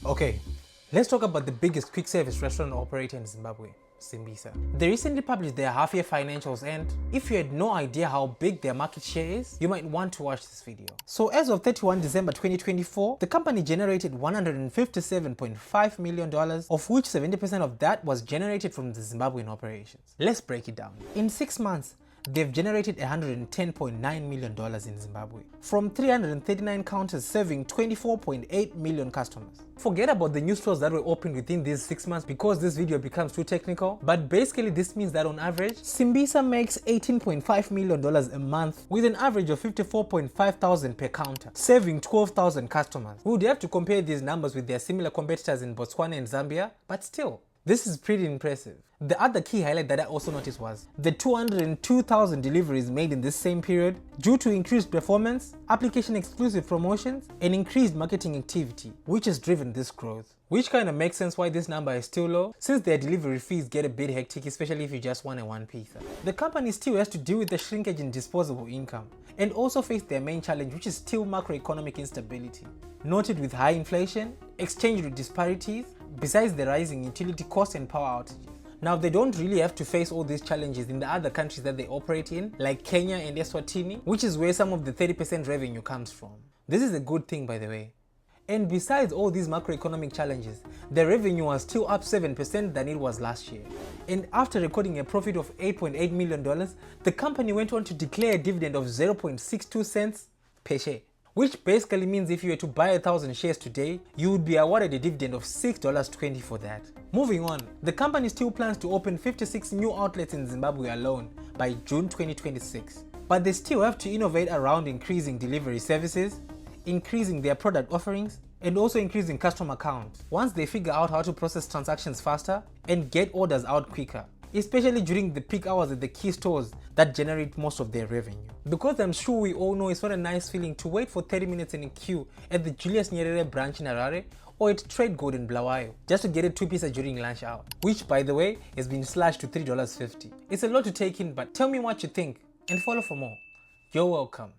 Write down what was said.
Okay, let's talk about the biggest quick service restaurant operator in Zimbabwe, Simbisa. They recently published their half-year financials, and if you had no idea how big their market share is, you might want to watch this video. So as of 31 December 2024, the company generated $157.5 million, of which 70% of that was generated from the Zimbabwean operations. Let's break it down. In 6 months, they've generated $110.9 million in Zimbabwe from 339 counters serving 24.8 million customers. Forget about the new stores that were opened within these 6 months because this video becomes too technical, but basically this means that on average, Simbisa makes $18.5 million a month with an average of 54.5 thousand per counter, serving 12,000 customers. We would have to compare these numbers with their similar competitors in Botswana and Zambia, but still, this is pretty impressive. The other key highlight that I also noticed was the 202,000 deliveries made in this same period due to increased performance, application exclusive promotions, and increased marketing activity, which has driven this growth. Which kind of makes sense why this number is still low, since their delivery fees get a bit hectic, especially if you just want a one pizza. The company still has to deal with the shrinkage in disposable income, and also face their main challenge, which is still macroeconomic instability, noted with high inflation, exchange rate disparities, besides the rising utility costs and power outages. Now, they don't really have to face all these challenges in the other countries that they operate in, like Kenya and Eswatini, which is where some of the 30% revenue comes from. This is a good thing, by the way. And besides all these macroeconomic challenges, the revenue was still up 7% than it was last year. And after recording a profit of $8.8 million, the company went on to declare a dividend of 0.62 cents per share, which basically means if you were to buy 1,000 shares today, you would be awarded a dividend of $6.20 for that. Moving on, the company still plans to open 56 new outlets in Zimbabwe alone by June 2026. But they still have to innovate around increasing delivery services, increasing their product offerings, and also increasing customer count once they figure out how to process transactions faster and get orders out quicker, especially during the peak hours at the key stores that generate most of their revenue. Because I'm sure we all know it's not a nice feeling to wait for 30 minutes in a queue at the Julius Nyerere branch in Harare or at Trade Gold in Bulawayo just to get a 2-pizza during lunch hour, which by the way has been slashed to $3.50. It's a lot to take in, but tell me what you think and follow for more. You're welcome.